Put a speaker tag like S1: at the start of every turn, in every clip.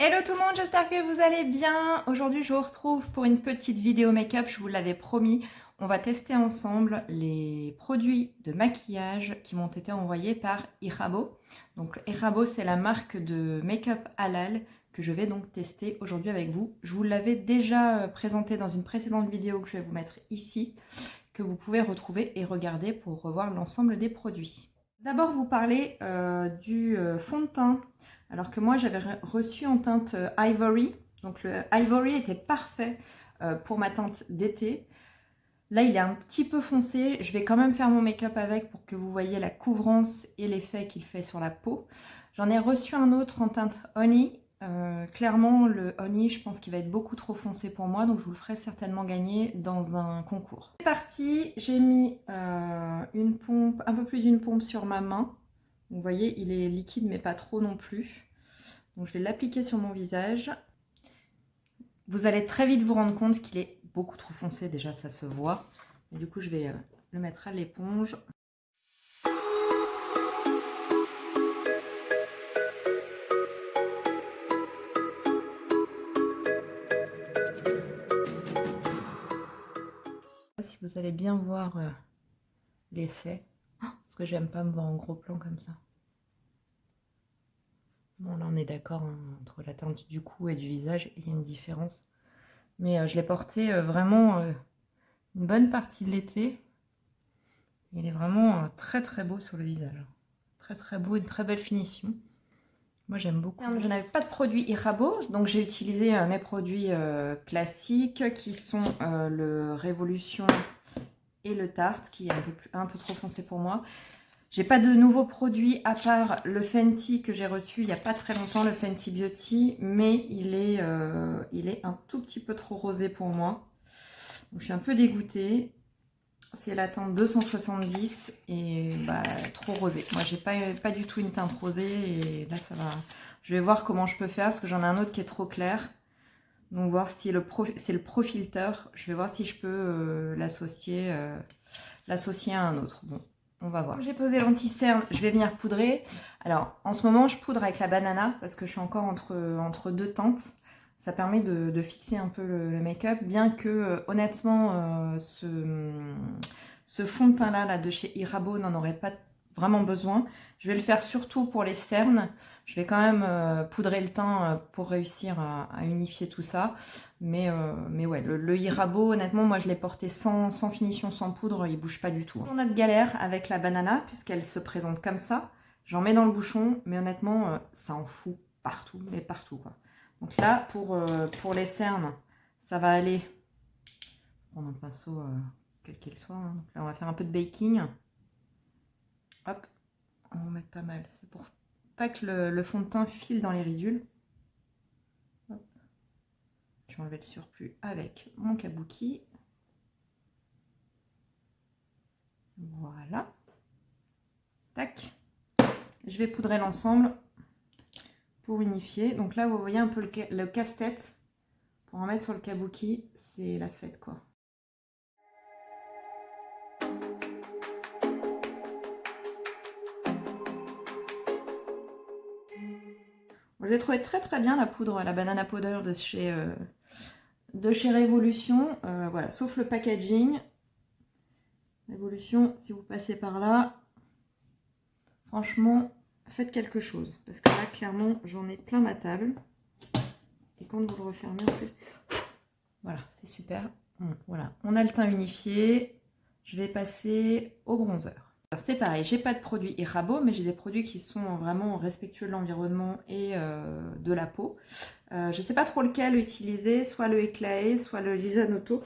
S1: Hello tout le monde, j'espère que vous allez bien. Aujourd'hui, je vous retrouve pour une petite vidéo make-up, je vous l'avais promis. On va tester ensemble les produits de maquillage qui m'ont été envoyés par Irabo. Donc Irabo, c'est la marque de make-up halal que je vais donc tester aujourd'hui avec vous. Je vous l'avais déjà présenté dans une précédente vidéo que je vais vous mettre ici, que vous pouvez retrouver et regarder pour revoir l'ensemble des produits. D'abord, vous parler du fond de teint. Alors que moi, j'avais reçu en teinte Ivory. Donc le Ivory était parfait pour ma teinte d'été. Là, il est un petit peu foncé. Je vais quand même faire mon make-up avec pour que vous voyez la couvrance et l'effet qu'il fait sur la peau. J'en ai reçu un autre en teinte Honey. Clairement, le Honey, je pense qu'il va être beaucoup trop foncé pour moi. Donc, je vous le ferai certainement gagner dans un concours. C'est parti. J'ai mis une pompe, un peu plus d'une pompe sur ma main. Vous voyez, il est liquide, mais pas trop non plus. Donc, je vais l'appliquer sur mon visage. Vous allez très vite vous rendre compte qu'il est beaucoup trop foncé. Déjà, ça se voit. Et du coup, je vais le mettre à l'éponge. Si vous allez bien voir l'effet. Parce que j'aime pas me voir en gros plan comme ça. Bon, là, on est d'accord hein, entre la teinte du cou et du visage. Il y a une différence. Mais je l'ai porté vraiment une bonne partie de l'été. Il est vraiment très très beau sur le visage. Très très beau, une très belle finition. Moi j'aime beaucoup. Je n'avais pas de produit Irabo, donc j'ai utilisé mes produits classiques qui sont le Révolution et le Tarte, qui est un peu trop foncé pour moi. J'ai pas de nouveaux produits à part le Fenty que j'ai reçu il n'y a pas très longtemps, le Fenty Beauty, mais il est un tout petit peu trop rosé pour moi. Donc, je suis un peu dégoûtée. C'est la teinte 270 et bah, trop rosé. Moi, j'ai pas du tout une teinte rosée et là, ça va. Je vais voir comment je peux faire parce que j'en ai un autre qui est trop clair. Donc, voir si c'est le Pro Filter. Je vais voir si je peux l'associer à un autre. Bon, on va voir. J'ai posé l'anti-cerne, je vais venir poudrer. Alors, en ce moment, je poudre avec la banana parce que je suis encore entre deux teintes. Ça permet de fixer un peu le make-up, bien que honnêtement, ce fond de teint là de chez Irabo n'en aurait pas vraiment besoin. Je vais le faire surtout pour les cernes. Je vais quand même poudrer le teint pour réussir à unifier tout ça. Mais ouais, le Irabo, honnêtement, moi je l'ai porté sans finition, sans poudre, il bouge pas du tout. On a de galère avec la banana, puisqu'elle se présente comme ça. J'en mets dans le bouchon, mais honnêtement, ça en fout partout, mais partout quoi. Donc là, pour les cernes, ça va aller. On a un pinceau, quel qu'il soit. Hein. Donc là, on va faire un peu de baking. Hop, on va en mettre pas mal. C'est pour pas que le fond de teint file dans les ridules. Hop. Je vais enlever le surplus avec mon kabuki. Voilà. Tac. Je vais poudrer l'ensemble pour unifier. Donc là, vous voyez un peu le casse-tête. Pour en mettre sur le kabuki, c'est la fête, quoi. Bon, j'ai trouvé très très bien la poudre, la banana powder de chez Révolution. Voilà, sauf le packaging. Révolution, si vous passez par là, franchement, faites quelque chose. Parce que là, clairement, j'en ai plein ma table. Et quand vous le refermez en plus, voilà, c'est super. Bon, voilà, on a le teint unifié. Je vais passer au bronzer. C'est pareil, j'ai pas de produit Irabo, mais j'ai des produits qui sont vraiment respectueux de l'environnement et de la peau. Je sais pas trop lequel utiliser, soit le Eclaé, soit le Lisanoto.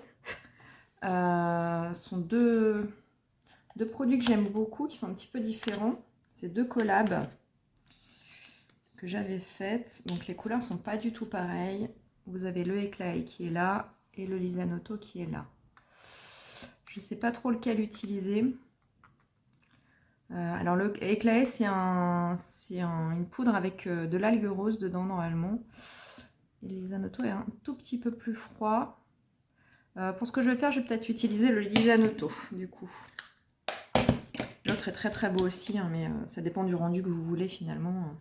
S1: Ce sont deux produits que j'aime beaucoup, qui sont un petit peu différents. C'est deux collabs que j'avais faites. Donc les couleurs sont pas du tout pareilles. Vous avez le Eclaé qui est là et le Lisanoto qui est là. Je sais pas trop lequel utiliser. Alors le Eclaé, c'est une poudre avec de l'algue rose dedans normalement. Et le Lisanoto est un tout petit peu plus froid. Pour ce que je vais faire, je vais peut-être utiliser le Lisanoto du coup. L'autre est très très beau aussi, hein, mais ça dépend du rendu que vous voulez finalement.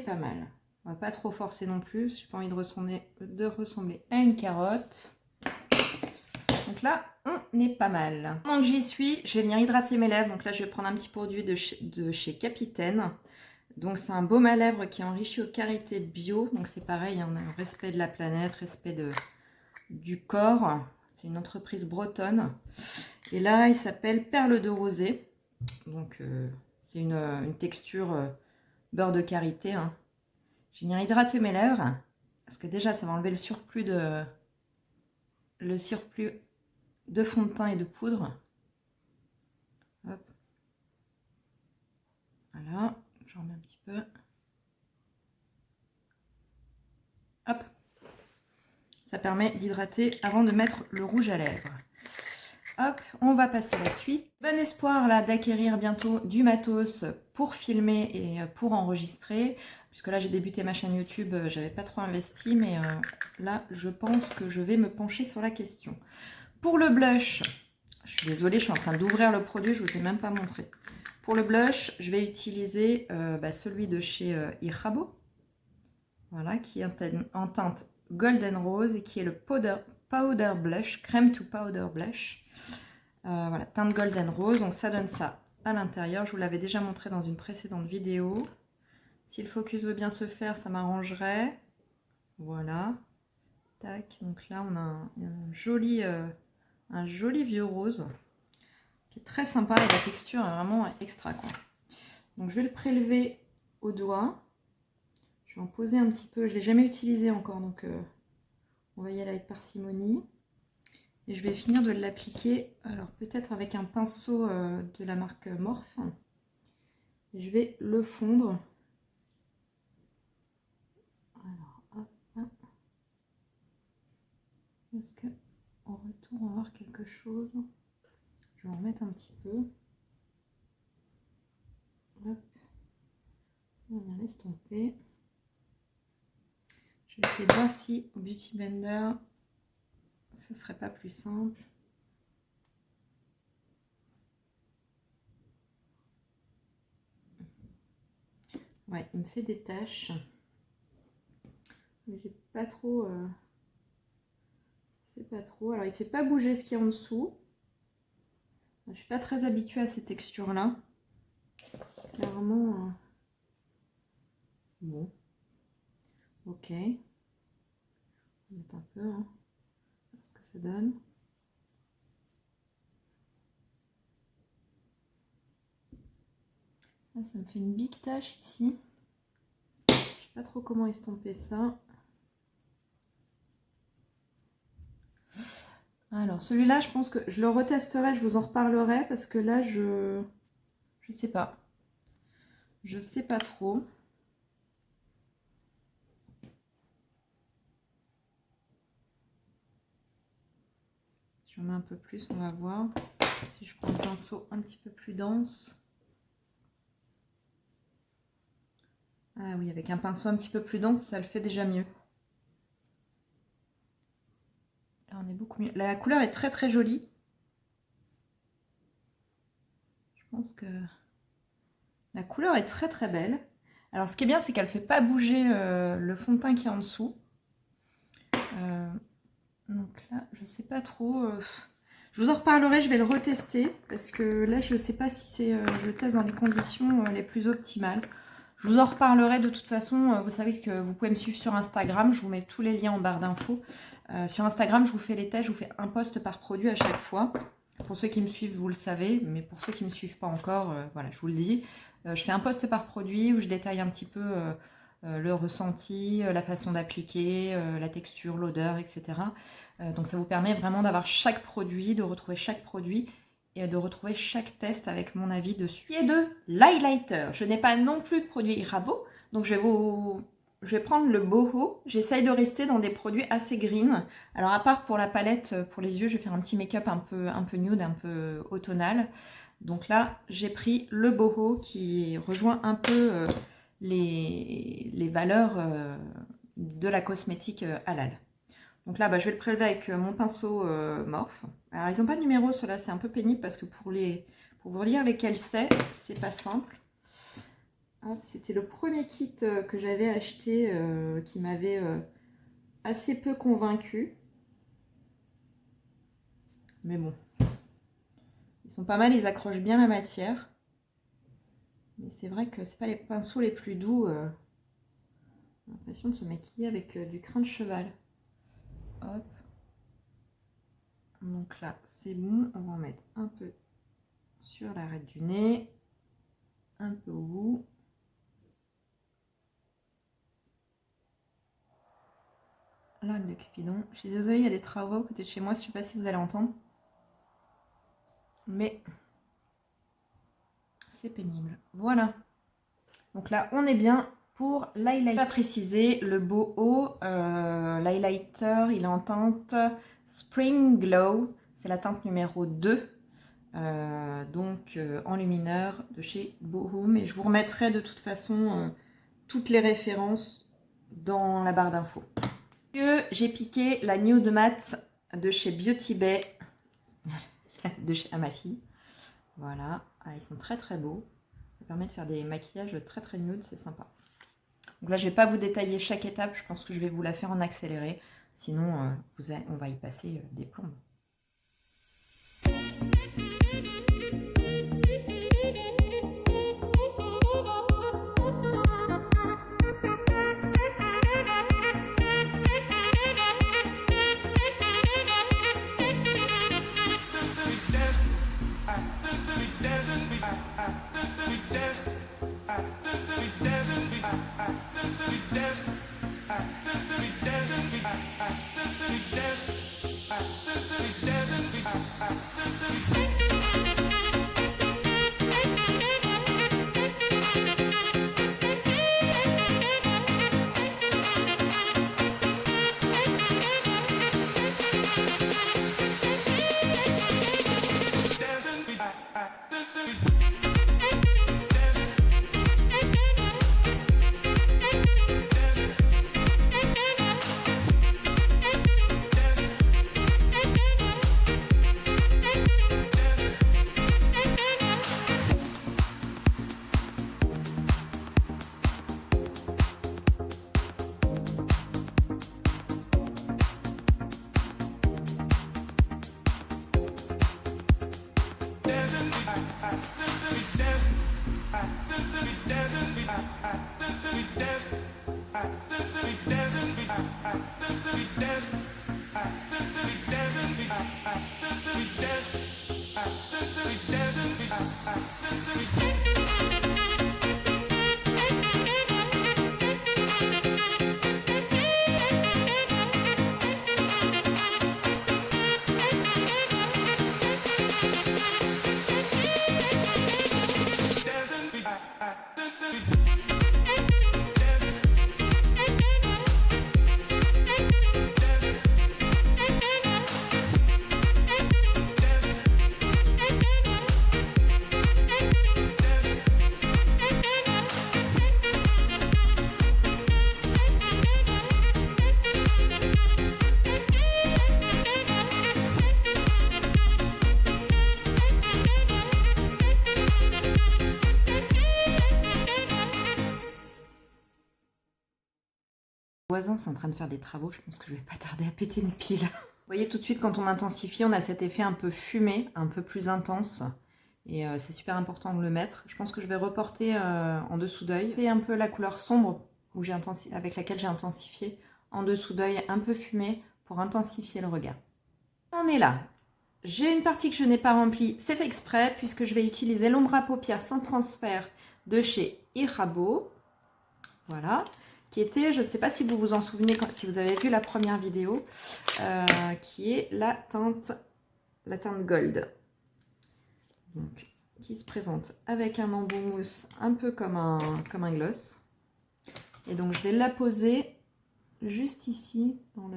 S1: pas mal. On va pas trop forcer non plus. J'ai pas envie de ressembler à une carotte. Donc là, on est pas mal. Pendant que j'y suis, je vais venir hydrater mes lèvres. Donc là, je vais prendre un petit produit de chez Capitaine. Donc c'est un baume à lèvres qui est enrichi aux karités bio. Donc c'est pareil, on a un respect de la planète, respect du corps. C'est une entreprise bretonne. Et là, il s'appelle Perle de Rosée. Donc c'est une texture beurre de karité. Hein. Je vais venir hydrater mes lèvres. Parce que déjà, ça va enlever le surplus de fond de teint et de poudre. Hop. Voilà, j'en mets un petit peu. Hop. Ça permet d'hydrater avant de mettre le rouge à lèvres. Hop, on va passer à la suite. Bon espoir là d'acquérir bientôt du matos pour filmer et pour enregistrer. Puisque là j'ai débuté ma chaîne YouTube, j'avais pas trop investi, mais là je pense que je vais me pencher sur la question. Pour le blush, je suis désolée, je suis en train d'ouvrir le produit, je ne vous ai même pas montré. Pour le blush, je vais utiliser celui de chez Irabo. Voilà, qui est en teinte Golden Rose et qui est le Powder Blush, Crème to Powder Blush. Voilà, teinte Golden Rose, donc ça donne ça à l'intérieur. Je vous l'avais déjà montré dans une précédente vidéo. Si le focus veut bien se faire, ça m'arrangerait. Voilà. Tac, donc là on a un joli vieux rose qui est très sympa et la texture est vraiment extra quoi. Donc je vais le prélever au doigt. Je vais en poser un petit peu. Je ne l'ai jamais utilisé encore, donc on va y aller avec parcimonie. Et je vais finir de l'appliquer, alors peut-être avec un pinceau de la marque Morphe. Et je vais le fondre. Alors, hop, hop. Est-ce qu'en retour, on va voir quelque chose? Je vais en remettre un petit peu. Hop. On va venir l'estomper. Je vais essayer de voir si au Beauty Blender, ce serait pas plus simple. Ouais, il me fait des taches. Mais j'ai pas trop... c'est pas trop. Alors, il fait pas bouger ce qui est en dessous. Je suis pas très habituée à ces textures-là. Clairement... Bon. Ok. On va mettre un peu, hein, ce que ça donne. Là, ça me fait une big tache ici. Je sais pas trop comment estomper ça. Alors, celui-là, je pense que je le retesterai, je vous en reparlerai parce que là, je sais pas. Je sais pas trop. Je mets un peu plus, on va voir. Si je prends un pinceau un petit peu plus dense. Ah oui, avec un pinceau un petit peu plus dense, ça le fait déjà mieux. Là, on est beaucoup mieux. La couleur est très très jolie. Je pense que la couleur est très très belle. Alors ce qui est bien, c'est qu'elle ne fait pas bouger le fond de teint qui est en dessous. Donc là, je sais pas trop. Je vous en reparlerai, je vais le retester. Parce que là, je ne sais pas si c'est je teste dans les conditions les plus optimales. Je vous en reparlerai de toute façon. Vous savez que vous pouvez me suivre sur Instagram. Je vous mets tous les liens en barre d'infos. Sur Instagram, je vous fais les tests. Je vous fais un post par produit à chaque fois. Pour ceux qui me suivent, vous le savez. Mais pour ceux qui ne me suivent pas encore, voilà, je vous le dis. Je fais un post par produit où je détaille un petit peu le ressenti, la façon d'appliquer, la texture, l'odeur, etc. Donc ça vous permet vraiment d'avoir chaque produit, de retrouver chaque produit et de retrouver chaque test avec mon avis dessus. Et de l'highlighter. Je n'ai pas non plus de produit Irabo, donc je vais prendre le Boho. J'essaye de rester dans des produits assez green. Alors à part pour la palette, pour les yeux, je vais faire un petit make-up un peu nude, un peu automnal. Donc là, j'ai pris le Boho qui rejoint un peu les valeurs de la cosmétique halal. Donc là, je vais le prélever avec mon pinceau Morphe. Alors, ils n'ont pas de numéro, ceux-là, c'est un peu pénible parce que pour vous lire lesquels c'est pas simple. C'était le premier kit que j'avais acheté qui m'avait assez peu convaincu. Mais bon, ils sont pas mal, ils accrochent bien la matière. Mais c'est vrai que c'est pas les pinceaux les plus doux. J'ai l'impression de se maquiller avec du crin de cheval. Hop. Donc là, c'est bon. On va en mettre un peu sur l'arête du nez. Un peu au bout. Là, de Cupidon. Je suis désolée, il y a des travaux à côté de chez moi. Je ne sais pas si vous allez entendre. Mais c'est pénible. Voilà. Donc là, on est bien pour l'highlighter. Pas précisé, le beau haut, l'highlighter, il est en teinte Spring Glow. C'est la teinte numéro 2. Donc enlumineur de chez Bohum. Et je vous remettrai de toute façon toutes les références dans la barre d'infos. J'ai piqué la Nude Matte de chez Beauty Bay à ma fille. Voilà, ils sont très très beaux. Ça permet de faire des maquillages très très nude, c'est sympa. Donc là, je ne vais pas vous détailler chaque étape, je pense que je vais vous la faire en accéléré. Sinon, on va y passer des plombes. Les voisins sont en train de faire des travaux, je pense que je vais pas tarder à péter une pile. Vous voyez tout de suite quand on intensifie, on a cet effet un peu fumé, un peu plus intense. Et c'est super important de le mettre. Je pense que je vais reporter en dessous d'œil. C'est un peu la couleur sombre avec laquelle j'ai intensifié. En dessous d'œil, un peu fumé pour intensifier le regard. On est là. J'ai une partie que je n'ai pas remplie, c'est fait exprès, puisque je vais utiliser l'ombre à paupières sans transfert de chez Irabo. Voilà. Qui était, je ne sais pas si vous vous en souvenez, si vous avez vu la première vidéo, qui est la teinte Gold. Donc, qui se présente avec un embout mousse un peu comme un gloss. Et donc je vais la poser juste ici sur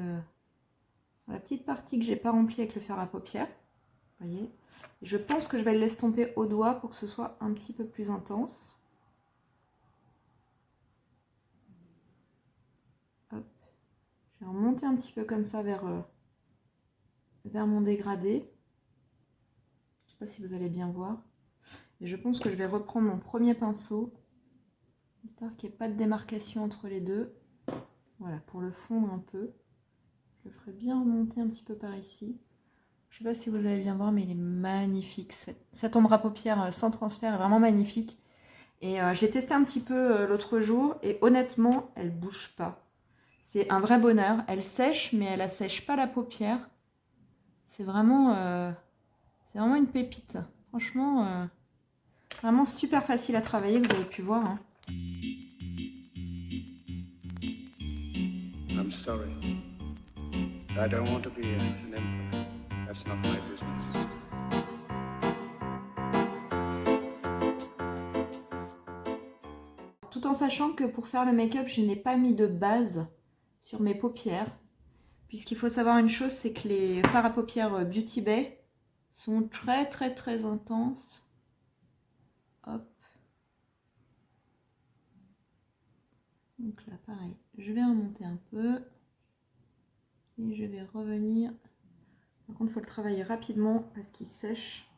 S1: la petite partie que j'ai pas remplie avec le fer à paupières. Vous voyez, je pense que je vais l'estomper au doigt pour que ce soit un petit peu plus intense. Hop. Je vais remonter un petit peu comme ça vers mon dégradé. Je ne sais pas si vous allez bien voir. Et je pense que je vais reprendre mon premier pinceau histoire qu'il n'y ait pas de démarcation entre les deux. Voilà, pour le fondre un peu. Je le ferai bien remonter un petit peu par ici. Je ne sais pas si vous allez bien voir, mais il est magnifique. Cette ombre à paupières sans transfert est vraiment magnifique. Et je l'ai testé un petit peu l'autre jour et honnêtement, elle ne bouge pas. C'est un vrai bonheur. Elle sèche, mais elle assèche pas la paupière. C'est vraiment une pépite. Franchement, vraiment super facile à travailler, vous avez pu voir. Hein. I'm sorry. I don't want to be an emperor. That's not my business. Tout en sachant que pour faire le make-up, je n'ai pas mis de base sur mes paupières. Puisqu'il faut savoir une chose, c'est que les fards à paupières Beauty Bay sont très intenses. Hop. Donc là, pareil, je vais remonter un peu. Et je vais revenir. Par contre, il faut le travailler rapidement parce qu'il sèche.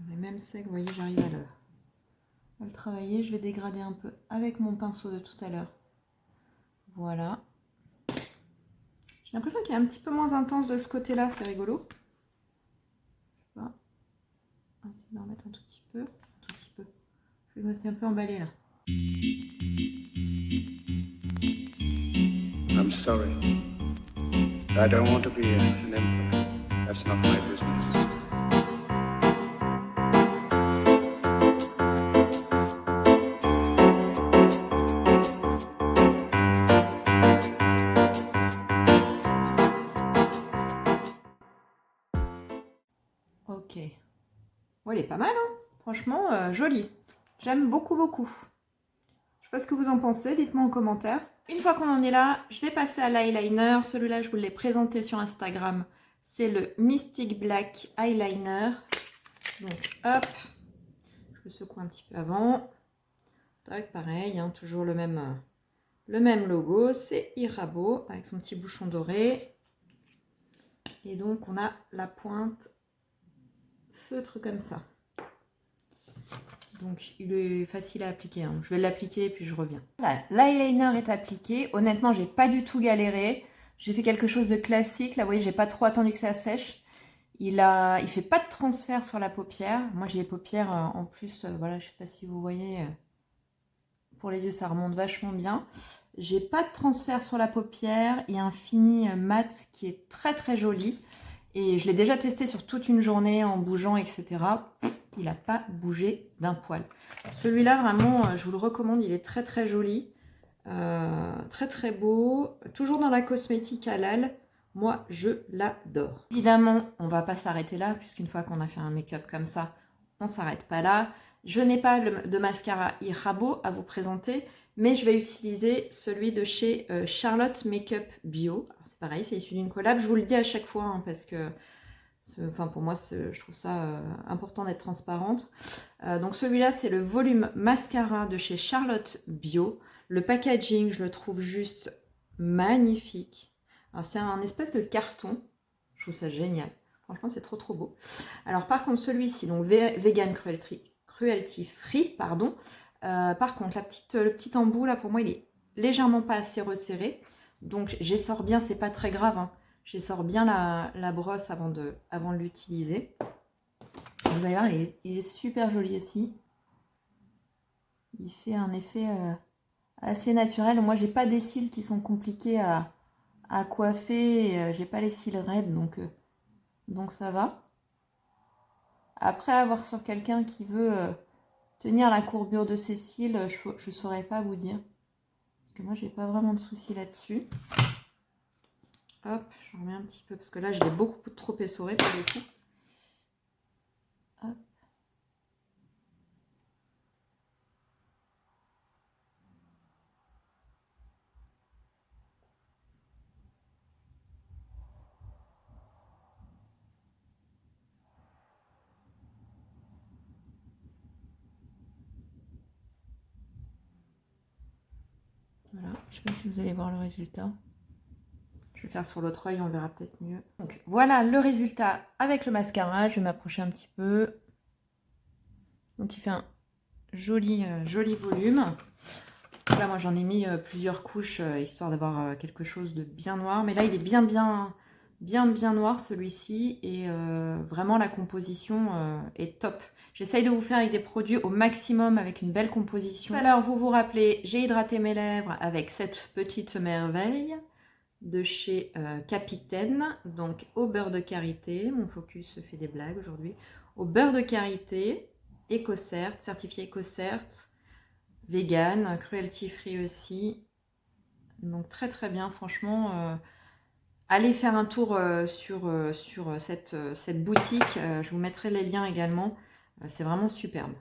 S1: Mais même sec, vous voyez, j'arrive à le travailler. Je vais dégrader un peu avec mon pinceau de tout à l'heure. Voilà. J'ai l'impression qu'il est un petit peu moins intense de ce côté-là, c'est rigolo. Je sais pas. On va essayer d'en remettre un tout petit peu. Je vais me laisser un peu emballé là. I'm sorry. I don't want to be an emperor. That's not my business. Ok. Bon, elle est pas mal, hein. Franchement, jolie. J'aime beaucoup. Je sais pas ce que vous en pensez, dites-moi en commentaire. Une fois qu'on en est là, je vais passer à l'eyeliner. Celui-là, je vous l'ai présenté sur Instagram. C'est le Mystic Black Eyeliner. Donc, hop. Je le secoue un petit peu avant. Tac, pareil, hein, toujours le même logo. C'est Irabo avec son petit bouchon doré. Et donc, on a la pointe feutre comme ça. Donc, il est facile à appliquer. Hein. Je vais l'appliquer et puis je reviens. Voilà, l'eyeliner est appliqué. Honnêtement, j'ai pas du tout galéré. J'ai fait quelque chose de classique. Là, vous voyez, j'ai pas trop attendu que ça sèche. Il fait pas de transfert sur la paupière. Moi, j'ai les paupières en plus. Voilà, je sais pas si vous voyez. Pour les yeux, ça remonte vachement bien. J'ai pas de transfert sur la paupière. Il y a un fini mat qui est très joli. Et je l'ai déjà testé sur toute une journée en bougeant, etc. Il n'a pas bougé d'un poil. Celui-là, vraiment, je vous le recommande. Il est très joli. Très beau. Toujours dans la cosmétique halal. Moi, je l'adore. Évidemment, on va pas s'arrêter là, puisqu'une fois qu'on a fait un make-up comme ça, on s'arrête pas là. Je n'ai pas de mascara Irabo à vous présenter, mais je vais utiliser celui de chez Charlotte Makeup Bio. C'est pareil, c'est issu d'une collab. Je vous le dis à chaque fois, hein, parce que pour moi, je trouve ça important d'être transparente. Donc celui-là, c'est le volume mascara de chez Charlotte Bio. Le packaging, je le trouve juste magnifique. C'est un espèce de carton. Je trouve ça génial. Franchement, c'est trop beau. Alors par contre, celui-ci, donc vegan cruelty free, pardon. Par contre, le petit embout, là, pour moi, il est légèrement pas assez resserré. Donc j'essore bien, c'est pas très grave, hein. J'essore bien la brosse avant de l'utiliser. Vous allez voir, il est super joli aussi. Il fait un effet assez naturel. Moi, j'ai pas des cils qui sont compliqués à coiffer. J'ai pas les cils raides, donc ça va. Après, avoir sur quelqu'un qui veut tenir la courbure de ses cils, je saurais pas vous dire. Parce que moi, j'ai pas vraiment de soucis là-dessus. Hop, je remets un petit peu, parce que là, je l'ai beaucoup trop essoré pour le coup. Hop. Voilà, je sais pas si vous allez voir le résultat. Je vais faire sur l'autre œil, on verra peut-être mieux. Donc voilà le résultat avec le mascara. Je vais m'approcher un petit peu. Donc il fait un joli volume. Donc là, moi, j'en ai mis plusieurs couches, histoire d'avoir quelque chose de bien noir. Mais là, il est bien noir, celui-ci. Et vraiment, la composition est top. J'essaye de vous faire avec des produits au maximum, avec une belle composition. Alors, vous vous rappelez, j'ai hydraté mes lèvres avec cette petite merveille de chez Capitaine, donc au beurre de karité. Mon focus se fait des blagues aujourd'hui. Au beurre de karité, EcoCert, certifié EcoCert, vegan, cruelty free aussi. Donc très très bien, franchement. Allez faire un tour sur cette boutique. Je vous mettrai les liens également. C'est vraiment superbe.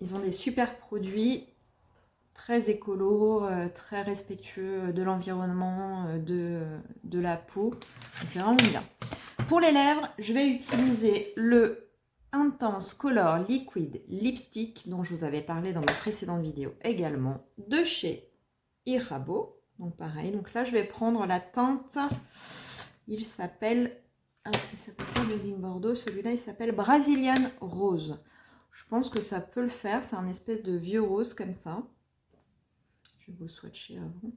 S1: Ils ont des super produits, très écolo, très respectueux de l'environnement, de la peau. C'est vraiment bien. Pour les lèvres, je vais utiliser le Intense Color Liquid Lipstick dont je vous avais parlé dans ma précédente vidéo également, de chez Irabo. Donc pareil, donc là je vais prendre la teinte, il s'appelle pas Blazing Bordeaux, celui-là il s'appelle Brazilian Rose. Je pense que ça peut le faire, c'est un espèce de vieux rose comme ça. Je vais vous swatcher avant.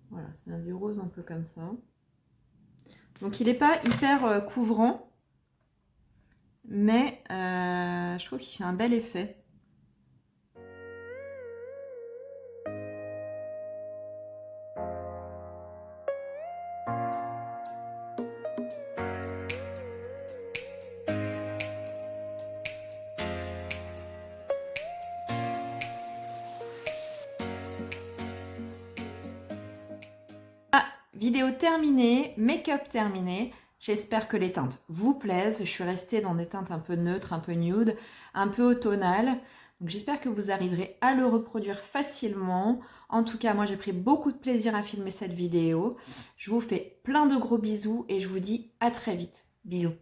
S1: Voilà, c'est un vieux rose un peu comme ça. Donc il n'est pas hyper couvrant, mais je trouve qu'il fait un bel effet. Vidéo terminée, make-up terminé. J'espère que les teintes vous plaisent. Je suis restée dans des teintes un peu neutres, un peu nude, un peu automnales. Donc j'espère que vous arriverez à le reproduire facilement. En tout cas, moi j'ai pris beaucoup de plaisir à filmer cette vidéo. Je vous fais plein de gros bisous et je vous dis à très vite. Bisous.